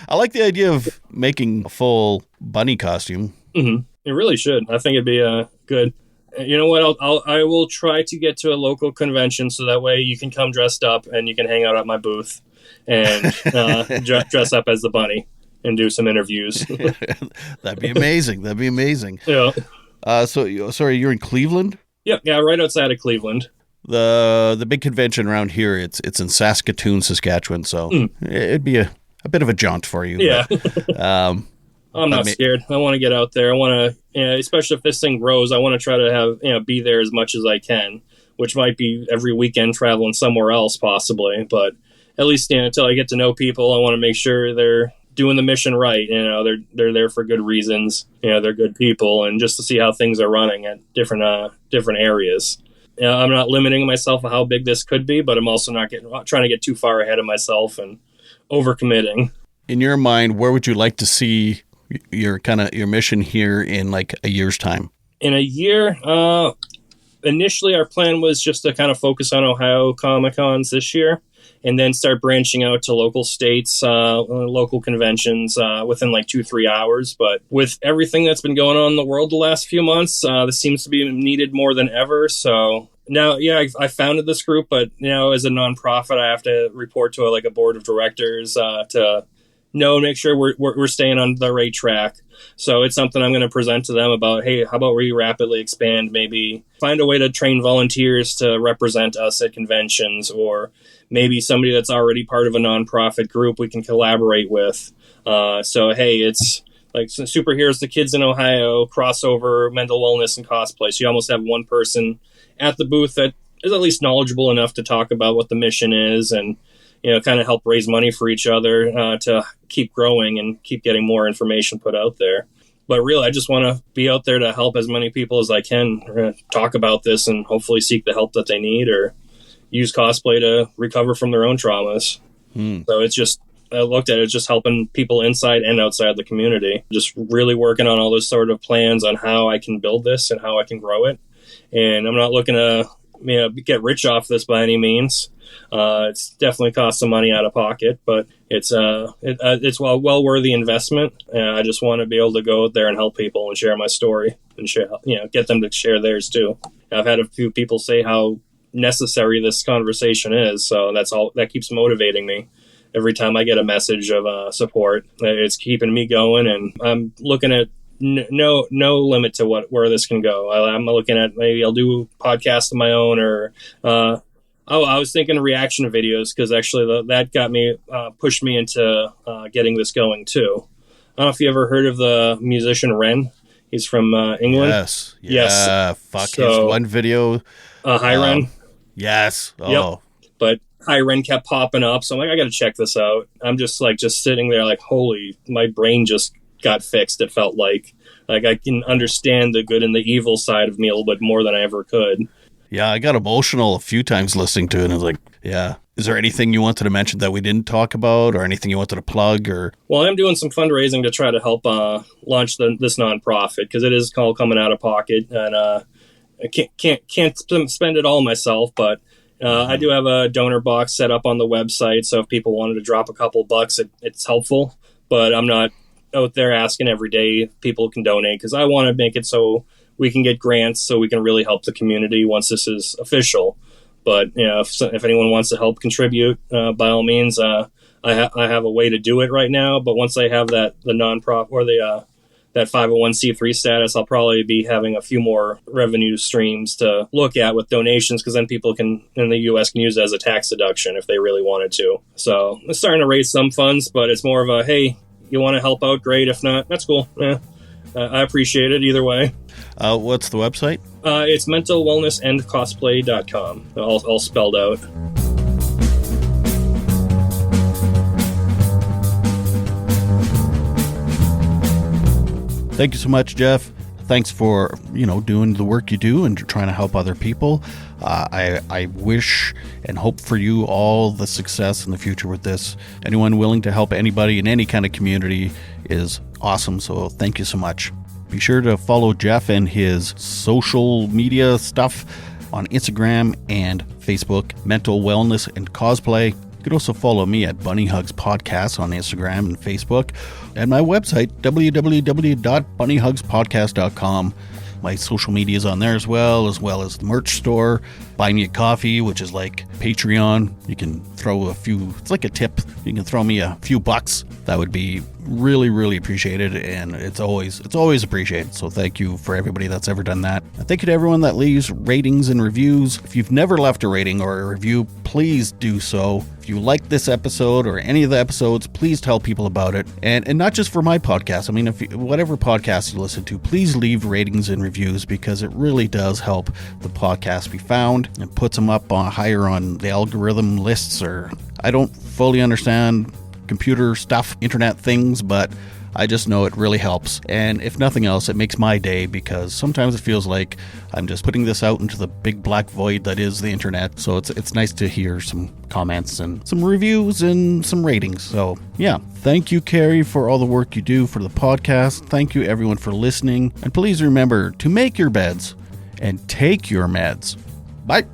I like the idea of making a full bunny costume. Mm-hmm. It really should. I think it'd be good. You know what? I will try to get to a local convention so that way you can come dressed up and you can hang out at my booth and dress up as the bunny and do some interviews. That'd be amazing. Yeah. Sorry, you're in Cleveland? Yeah, right outside of Cleveland. The big convention around here, it's in Saskatoon, Saskatchewan, so it'd be a bit of a jaunt for you. Yeah. But, I'm not scared. I want to get out there. I want to, especially if this thing grows, I want to try to have, be there as much as I can, which might be every weekend traveling somewhere else possibly. But at least, until I get to know people, I want to make sure they're doing the mission right. They're there for good reasons. They're good people, and just to see how things are running at different areas. I'm not limiting myself of how big this could be, but I'm also not trying to get too far ahead of myself and overcommitting. In your mind, where would you like to see your mission here in like a year's time? In a year, initially our plan was just to kind of focus on Ohio Comic-Cons this year and then start branching out to local states, local conventions within like 2-3 hours. But with everything that's been going on in the world the last few months, this seems to be needed more than ever. So now, yeah, I founded this group, but as a nonprofit, I have to report to a board of directors to make sure we're staying on the right track. So it's something I'm going to present to them about, hey, how about we rapidly expand, maybe find a way to train volunteers to represent us at conventions, or maybe somebody that's already part of a nonprofit group we can collaborate with. So, hey, it's like Superheroes to Kids in Ohio, crossover, mental wellness, and cosplay. So you almost have one person at the booth that is at least knowledgeable enough to talk about what the mission is and kind of help raise money for each other to keep growing and keep getting more information put out there. But really, I just want to be out there to help as many people as I can talk about this and hopefully seek the help that they need or use cosplay to recover from their own traumas. So it's just, I looked at it as just helping people inside and outside the community, just really working on all those sort of plans on how I can build this and how I can grow it. And I'm not looking to get rich off this by any means. It's definitely cost some money out of pocket, but it's well worthy investment. I just want to be able to go out there and help people and share my story and share, get them to share theirs too. I've had a few people say how necessary this conversation is, so that's all that keeps motivating me. Every time I get a message of support, it's keeping me going, and I'm looking at no limit to where this can go. I'm looking at maybe I'll do a podcast of my own, or I was thinking reaction videos, because actually that got me pushed me into getting this going too. I don't know if you ever heard of the musician Ren. He's from England. Yes. Yeah. Fuck, so, his one video. Hi Ren. Yes. Oh. Yep. But Hi Ren kept popping up, so I'm like, I got to check this out. I'm just sitting there like, holy, my brain just got fixed. It felt like I can understand the good and the evil side of me a little bit more than I ever could. Yeah, I got emotional a few times listening to it, and I was like, yeah. Is there anything you wanted to mention that we didn't talk about, or anything you wanted to plug? Or Well, I'm doing some fundraising to try to help launch this nonprofit, because it is called Coming Out of Pocket, and I can't spend it all myself, but I do have a donor box set up on the website, so if people wanted to drop a couple bucks, it's helpful. But I'm not out there asking every day if people can donate, because I want to make it so we can get grants so we can really help the community once this is official. But if anyone wants to help contribute, by all means, I have a way to do it right now. But once I have the nonprofit or that 501c3 status, I'll probably be having a few more revenue streams to look at with donations, because then people in the U.S. can use it as a tax deduction if they really wanted to. So it's starting to raise some funds, but it's more of a, hey, you want to help out? Great. If not, that's cool. I appreciate it either way. What's the website? It's mentalwellnessandcosplay.com. All spelled out. Thank you so much, Jeff. Thanks for, doing the work you do and trying to help other people. I wish and hope for you all the success in the future with this. Anyone willing to help anybody in any kind of community is awesome, so thank you so much. Be sure to follow Jeff and his social media stuff on Instagram and Facebook, Mental Wellness and Cosplay. You can also follow me at Bunny Hugs Podcast on Instagram and Facebook, and my website, www.bunnyhugspodcast.com. My social media is on there as well as the merch store. Buy me a coffee, which is like Patreon. You can throw it's like a tip. You can throw me a few bucks. That would be really, really appreciated, and it's always appreciated. So thank you for everybody that's ever done that. And thank you to everyone that leaves ratings and reviews. If you've never left a rating or a review, please do so. If you like this episode or any of the episodes, please tell people about it. And not just for my podcast. I mean, whatever podcast you listen to, please leave ratings and reviews, because it really does help the podcast be found and puts them up higher on the algorithm lists. Or I don't fully understand computer stuff, internet things, but I just know it really helps. And if nothing else, it makes my day, because sometimes it feels like I'm just putting this out into the big black void that is the internet. So it's nice to hear some comments and some reviews and some ratings. So yeah, thank you, Carey, for all the work you do for the podcast. Thank you, everyone, for listening. And please remember to make your beds and take your meds. Bye.